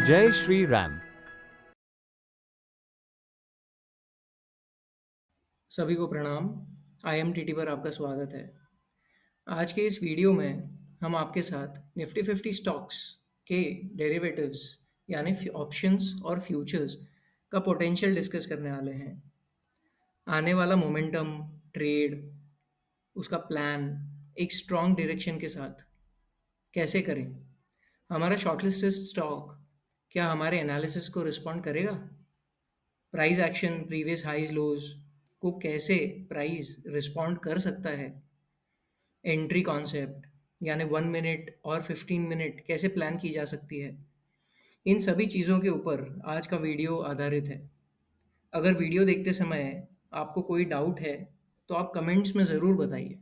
जय श्री राम। सभी को प्रणाम। IMTT पर आपका स्वागत है। आज के इस वीडियो में हम आपके साथ निफ्टी 50 स्टॉक्स के डेरिवेटिव्स यानी ऑप्शंस और फ्यूचर्स का पोटेंशियल डिस्कस करने वाले हैं। आने वाला मोमेंटम, ट्रेड, उसका प्लान एक स्ट्रॉन्ग डायरेक्शन के साथ कैसे करें। हमारा शॉर्टलिस्टेड स्टॉक क्या हमारे एनालिसिस को रिस्पॉन्ड करेगा? प्राइस एक्शन, प्रीवियस हाइज लोज को कैसे प्राइस रिस्पॉन्ड कर सकता है? एंट्री कॉन्सेप्ट यानी 1 मिनट और 15 मिनट कैसे प्लान की जा सकती है? इन सभी चीज़ों के ऊपर आज का वीडियो आधारित है। अगर वीडियो देखते समय आपको कोई डाउट है तो आप कमेंट्स में ज़रूर बताइए।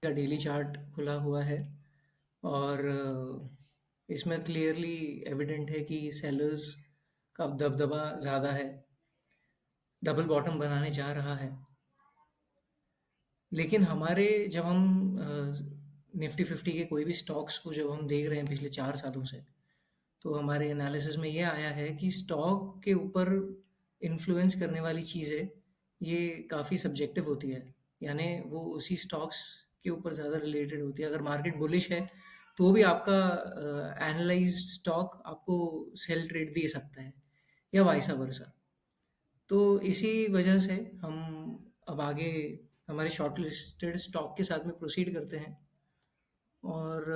का डेली चार्ट खुला हुआ है और इसमें क्लियरली एविडेंट है कि सेलर्स का दबदबा ज़्यादा है, डबल बॉटम बनाने जा रहा है। लेकिन हमारे जब हम निफ्टी 50 के कोई भी स्टॉक्स को जब हम देख रहे हैं पिछले 4 सालों से, तो हमारे एनालिसिस में ये आया है कि स्टॉक के ऊपर इन्फ्लुएंस करने वाली चीज़ें ये काफ़ी सब्जेक्टिव होती है। यानी वो उसी स्टॉक्स के ऊपर ज़्यादा रिलेटेड होती है। अगर मार्केट बुलिश है तो भी आपका एनालाइज्ड स्टॉक आपको सेल ट्रेड दे सकता है या वाइसा वर्सा। तो इसी वजह से हम अब आगे हमारे शॉर्टलिस्टेड स्टॉक के साथ में प्रोसीड करते हैं और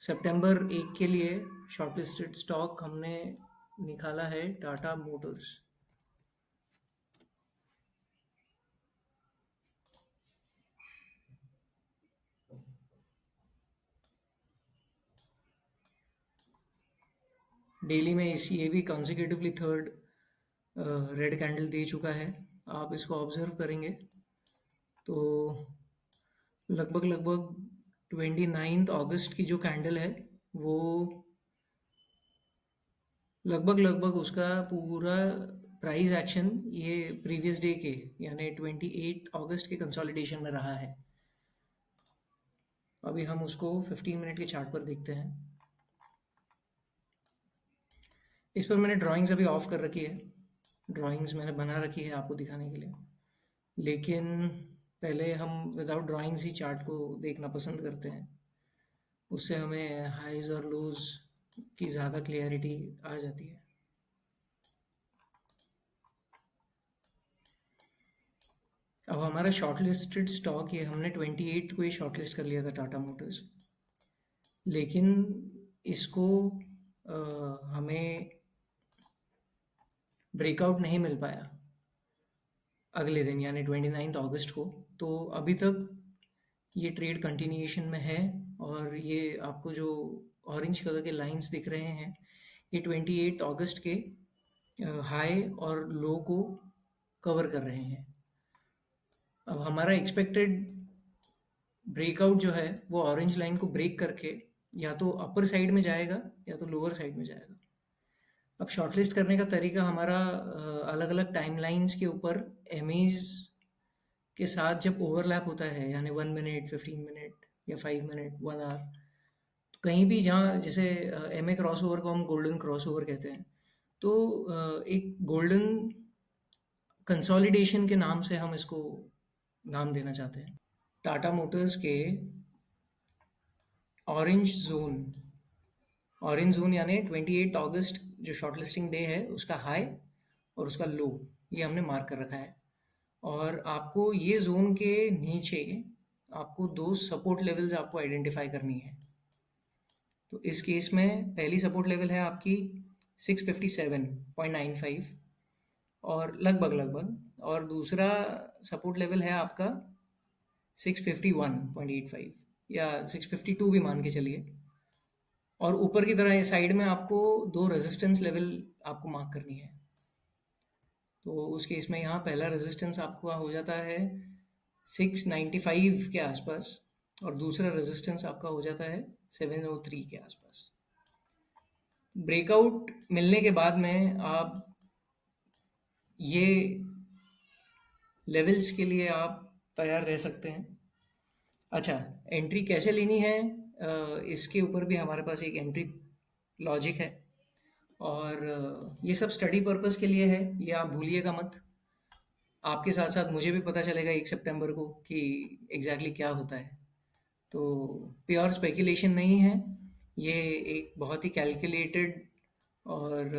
सितंबर 1 के लिए शॉर्टलिस्टेड स्टॉक हमने निकाला है टाटा मोटर्स। डेली में इस ये भी कॉन्जिक्यूटिवली थर्ड रेड कैंडल दे चुका है। आप इसको ऑब्जर्व करेंगे तो लगभग लगभग 29 अगस्त की जो कैंडल है वो लगभग लगभग उसका पूरा प्राइस एक्शन ये प्रीवियस डे के यानी 28 अगस्त के कंसोलिडेशन में रहा है। अभी हम उसको 15 मिनट के चार्ट पर देखते हैं। इस पर मैंने ड्राइंग्स अभी ऑफ कर रखी है। ड्राइंग्स मैंने बना रखी है आपको दिखाने के लिए, लेकिन पहले हम विदाउट ड्राइंग्स ही चार्ट को देखना पसंद करते हैं। उससे हमें हाइज और लोज की ज़्यादा क्लियरिटी आ जाती है। अब हमारा शॉर्टलिस्टेड स्टॉक ये हमने 28 को ही शॉर्टलिस्ट कर लिया था टाटा मोटर्स, लेकिन इसको हमें ब्रेकआउट नहीं मिल पाया अगले दिन यानी 29 अगस्त को। तो अभी तक ये ट्रेड कंटिन्यूएशन में है और ये आपको जो ऑरेंज कलर के लाइंस दिख रहे हैं ये 28 अगस्त के हाई और लो को कवर कर रहे हैं। अब हमारा एक्सपेक्टेड ब्रेकआउट जो है वो ऑरेंज लाइन को ब्रेक करके या तो अपर साइड में जाएगा या तो लोअर साइड में जाएगा। अब शॉर्टलिस्ट करने का तरीका हमारा अलग अलग टाइमलाइंस के ऊपर एमईज के साथ जब ओवरलैप होता है यानी 1 मिनट, 15 मिनट या 5 मिनट, 1 आवर, तो कहीं भी जहाँ जैसे एम ए क्रॉस ओवर को हम गोल्डन क्रॉस ओवर कहते हैं, तो एक गोल्डन कंसोलिडेशन के नाम से हम इसको नाम देना चाहते हैं। टाटा मोटर्स के ऑरेंज जोन, ऑरेंज जोन यानी 28 अगस्त जो शॉर्टलिस्टिंग डे है उसका हाई और उसका लो ये हमने मार्क कर रखा है। और आपको ये जोन के नीचे आपको दो सपोर्ट लेवल्स आपको आइडेंटिफाई करनी है। तो इस केस में पहली सपोर्ट लेवल है आपकी 657.95 और लगभग लगभग, और दूसरा सपोर्ट लेवल है आपका 651.85 या 652 भी मान के चलिए। और ऊपर की तरह साइड में आपको दो रेजिस्टेंस लेवल आपको मार्क करनी है। तो उस केस में यहाँ पहला रेजिस्टेंस आपका हो जाता है 695 के आसपास और दूसरा रेजिस्टेंस आपका हो जाता है 703 के आसपास। ब्रेकआउट मिलने के बाद में आप ये लेवल्स के लिए आप तैयार रह सकते हैं। अच्छा, एंट्री कैसे लेनी है इसके ऊपर भी हमारे पास एक एंट्री लॉजिक है। और ये सब स्टडी पर्पस के लिए है, ये आप भूलिएगा मत। आपके साथ साथ मुझे भी पता चलेगा 1 सितंबर को कि एग्जैक्टली क्या होता है। तो प्योर स्पेकुलेशन नहीं है, ये एक बहुत ही कैलकुलेटेड और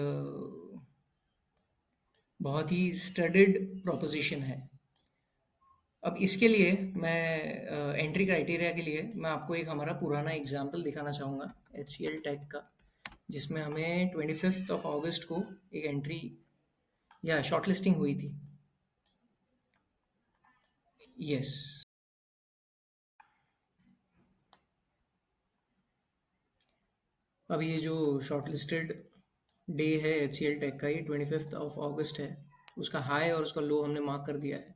बहुत ही स्टडिड प्रोपोजिशन है। अब इसके लिए मैं एंट्री क्राइटेरिया के लिए मैं आपको एक हमारा पुराना एग्जाम्पल दिखाना चाहूँगा एच सी एल टेक का, जिसमें हमें 25 अगस्त को एक एंट्री या शॉर्टलिस्टिंग हुई थी। यस। अब ये जो शॉर्टलिस्टेड डे है एच सी एल टेक का, ये 25 अगस्त है। उसका हाई और उसका लो हमने मार्क कर दिया है।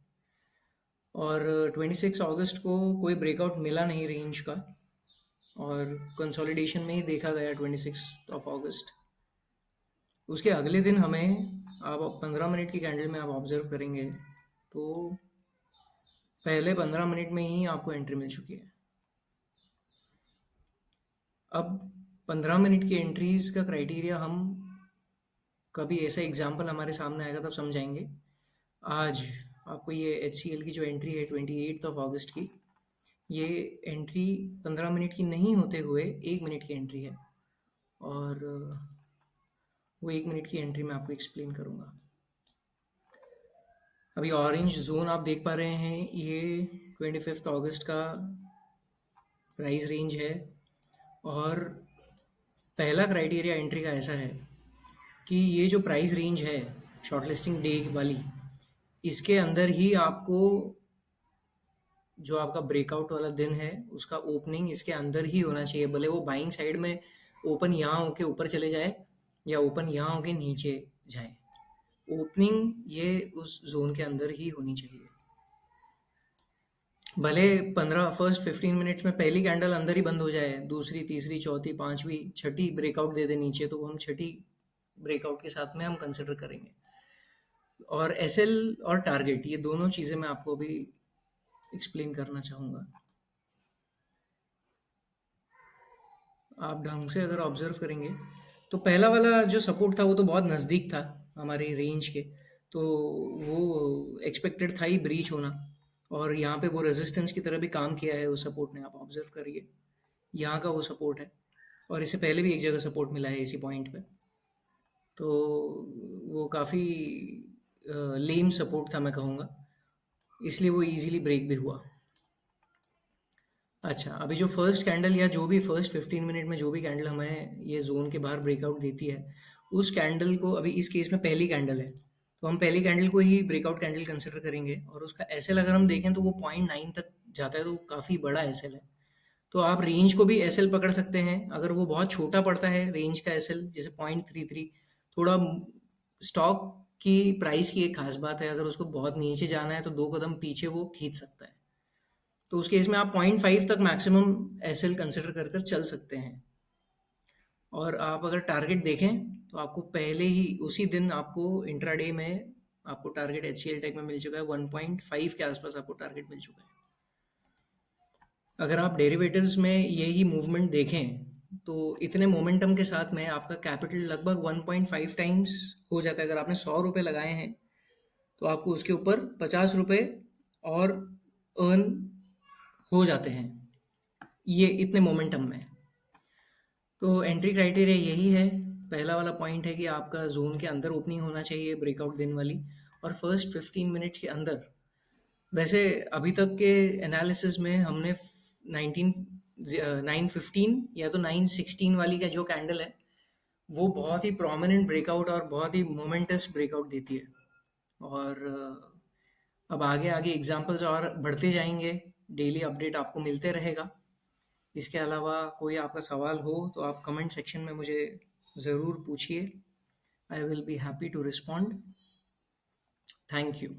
और 26 अगस्त को कोई ब्रेकआउट मिला नहीं रेंज का, और कंसोलिडेशन में ही देखा गया 26 अगस्त। उसके अगले दिन हमें, आप 15 मिनट की कैंडल में आप ऑब्जर्व करेंगे तो पहले 15 मिनट में ही आपको एंट्री मिल चुकी है। अब 15 मिनट की एंट्रीज का क्राइटेरिया हम कभी ऐसा एग्जाम्पल हमारे सामने आएगा तब समझाएंगे। आज आपको ये एच सी एल की जो एंट्री है 28 अगस्त की, ये एंट्री 15 मिनट की नहीं होते हुए 1 मिनट की एंट्री है। और वो 1 मिनट की एंट्री मैं आपको एक्सप्लेन करूँगा। अभी ऑरेंज जोन आप देख पा रहे हैं, ये 25 अगस्त का प्राइस रेंज है। और पहला क्राइटेरिया एंट्री का ऐसा है कि ये जो प्राइस रेंज है शॉर्टलिस्टिंग डे वाली, इसके अंदर ही आपको जो आपका ब्रेकआउट वाला दिन है उसका ओपनिंग इसके अंदर ही होना चाहिए, भले वो बाइंग साइड में ओपन यहाँ होके ऊपर चले जाए या ओपन यहाँ होके नीचे जाए, ओपनिंग ये उस जोन के अंदर ही होनी चाहिए। भले 15 मिनट्स में पहली कैंडल अंदर ही बंद हो जाए, दूसरी तीसरी चौथी पांचवी छठी ब्रेकआउट दे दे नीचे, तो हम छठी ब्रेकआउट के साथ में हम कंसिडर करेंगे। और एसएल और टारगेट, ये दोनों चीज़ें मैं आपको अभी एक्सप्लेन करना चाहूँगा। आप ढंग से अगर ऑब्जर्व करेंगे तो पहला वाला जो सपोर्ट था वो तो बहुत नज़दीक था हमारे रेंज के, तो वो एक्सपेक्टेड था ही ब्रीच होना। और यहाँ पे वो रेजिस्टेंस की तरह भी काम किया है उस सपोर्ट ने, आप ऑब्जर्व करिए। यहाँ का वो सपोर्ट है, और इससे पहले भी एक जगह सपोर्ट मिला है इसी पॉइंट पे। तो वो काफ़ी लेम सपोर्ट था मैं कहूँगा, इसलिए वो इजीली ब्रेक भी हुआ। अच्छा, अभी जो फर्स्ट कैंडल या जो भी फर्स्ट 15 मिनट में जो भी कैंडल हमें ये जोन के बाहर ब्रेकआउट देती है, उस कैंडल को, अभी इस केस में पहली कैंडल है तो हम पहली कैंडल को ही ब्रेकआउट कैंडल कंसिडर करेंगे। और उसका एसएल अगर हम देखें तो वो 0.9 तक जाता है, तो काफ़ी बड़ा एसएल है। तो आप रेंज को भी एसएल पकड़ सकते हैं। अगर वो बहुत छोटा पड़ता है रेंज का एसएल, जैसे 0.33, थोड़ा स्टॉक की प्राइस की एक खास बात है, अगर उसको बहुत नीचे जाना है तो 2 कदम पीछे वो खींच सकता है। तो उस केस में आप 0.5 तक मैक्सिमम एसएल कंसिडर कर कर चल सकते हैं। और आप अगर टारगेट देखें तो आपको पहले ही उसी दिन आपको इंट्राडे में आपको target H C L tech में मिल चुका है, 1.5 के आसपास आपको टारगेट मिल चुका है। अगर आप डेरिवेटिव्स में यही मूवमेंट देखें तो इतने मोमेंटम के साथ में आपका कैपिटल लगभग 1.5 टाइम्स हो जाता है। अगर आपने 100 रुपये लगाए हैं तो आपको उसके ऊपर 50 रुपये और अर्न हो जाते हैं, ये इतने मोमेंटम में। तो एंट्री क्राइटेरिया यही है। पहला वाला पॉइंट है कि आपका जोन के अंदर ओपनिंग होना चाहिए ब्रेकआउट दिन वाली, और फर्स्ट 15 मिनट्स के अंदर। वैसे अभी तक के एनालिसिस में हमने 19 9:15 या तो 9:16 वाली का जो कैंडल है वो बहुत ही प्रोमिनेंट ब्रेकआउट और बहुत ही मोमेंटस ब्रेकआउट देती है। और अब आगे आगे एग्जांपल्स और बढ़ते जाएंगे, डेली अपडेट आपको मिलते रहेगा। इसके अलावा कोई आपका सवाल हो तो आप कमेंट सेक्शन में मुझे ज़रूर पूछिए। I will be happy to respond. Thank you.